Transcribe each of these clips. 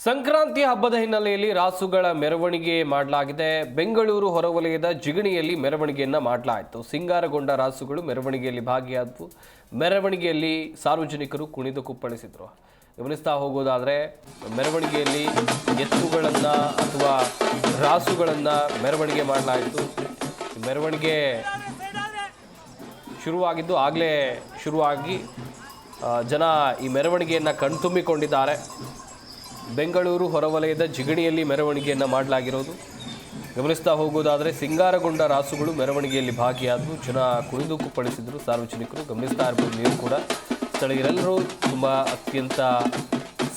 ಸಂಕ್ರಾಂತಿ ಹಬ್ಬದ ಹಿನ್ನೆಲೆಯಲ್ಲಿ ರಾಸುಗಳ ಮೆರವಣಿಗೆ ಮಾಡಲಾಗಿದೆ. ಬೆಂಗಳೂರು ಹೊರವಲಯದ ಜಿಗಣಿಯಲ್ಲಿ ಮೆರವಣಿಗೆಯನ್ನ ಮಾಡಲಾಯಿತು. ಸಿಂಗಾರಗೊಂಡ ರಾಸುಗಳು ಮೆರವಣಿಗೆಯಲ್ಲಿ ಭಾಗಿಯಾದವು. ಮೆರವಣಿಗೆಯಲ್ಲಿ ಸಾರ್ವಜನಿಕರು ಕುಣಿದು ಕುಪ್ಪಳಿಸಿದ್ರು. ಗಮನಿಸ್ತಾ ಹೋಗೋದಾದ್ರೆ ಮೆರವಣಿಗೆಯಲ್ಲಿ ಎತ್ತುಗಳನ್ನ ಅಥವಾ ರಾಸುಗಳನ್ನ ಮೆರವಣಿಗೆ ಮಾಡಲಾಯಿತು. ಮೆರವಣಿಗೆ ಶುರುವಾಗಿ ಜನ ಈ ಮೆರವಣಿಗೆಯನ್ನ ಕಣ್ತುಂಬಿಕೊಂಡಿದ್ದಾರೆ. ಬೆಂಗಳೂರು ಹೊರವಲಯದ ಜಿಗಣಿಯಲ್ಲಿ ಮೆರವಣಿಗೆಯನ್ನು ಮಾಡಲಾಗಿರೋದು. ಗಮನಿಸ್ತಾ ಹೋಗೋದಾದರೆ ಸಿಂಗಾರಗೊಂಡ ರಾಸುಗಳು ಮೆರವಣಿಗೆಯಲ್ಲಿ ಭಾಗಿಯಾದವು. ಜನ ಕುಣಿದು ಕುಪ್ಪಳಿಸಿದ್ರು. ಸಾರ್ವಜನಿಕರು ಗಮನಿಸ್ತಾ ಇರ್ಬೋದು. ನೀವು ಕೂಡ ಸ್ಥಳೀಯರೆಲ್ಲರೂ ತುಂಬ ಅತ್ಯಂತ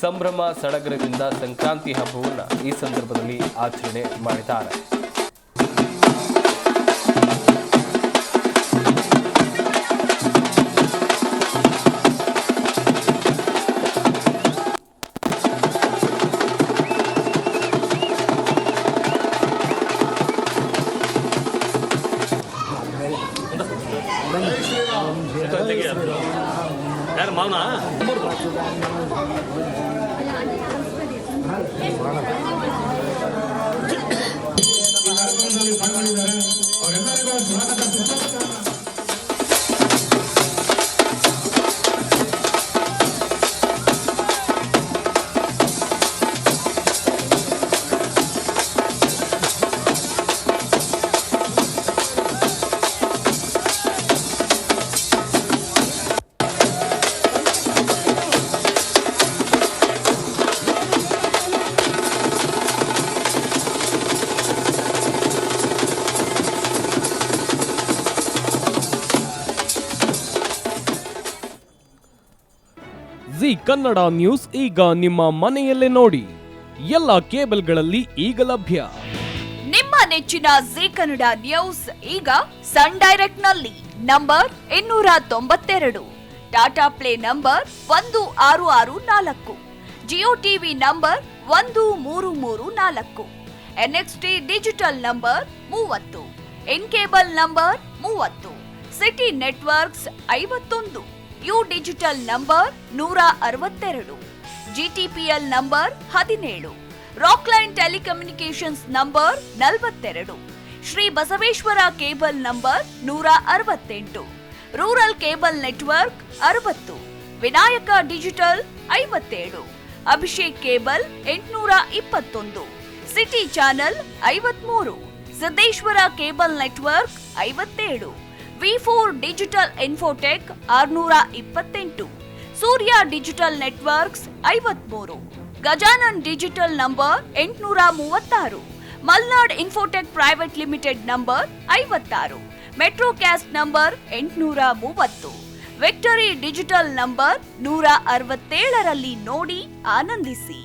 ಸಂಭ್ರಮ ಸಡಗರದಿಂದ ಸಂಕ್ರಾಂತಿ ಹಬ್ಬವನ್ನು ಈ ಸಂದರ್ಭದಲ್ಲಿ ಆಚರಣೆ ಮಾಡಿದ್ದಾರೆ. ಯಾರು ಮಾವನ ಜಿ ಕನ್ನಡ ನ್ಯೂಸ್ ಈಗ ನಿಮ್ಮ ಮನೆಯಲ್ಲೇ ನೋಡಿ. ಎಲ್ಲ ಕೇಬಲ್ಗಳಲ್ಲಿ ಈಗ ಲಭ್ಯ. ನಿಮ್ಮ ನೆಚ್ಚಿನ ಜಿ ಕನ್ನಡ ನ್ಯೂಸ್ ಈಗ ಸನ್ ಡೈರೆಕ್ಟ್ ನಲ್ಲಿ number 292, Tata play number 1664, Jio TV number 1334, NXT digital number 30, in cable number 30, city networks 51, U digital number 162, GTPL number 17, Rockline telecommunications number 42, Shri Basaveshwara cable number 168, rural cable network 60, Vinayaka digital 57, Abhishek cable 821, city channel 53, Siddeshwara cable network 57, V4 digital Infotech 628, Surya digital networks 53, Gajanan digital number 836, Malnad infotech private limited number 56, metrocast number 830, victory digital number 167ರಲ್ಲಿ ನೋಡಿ ಆನಂದಿಸಿ.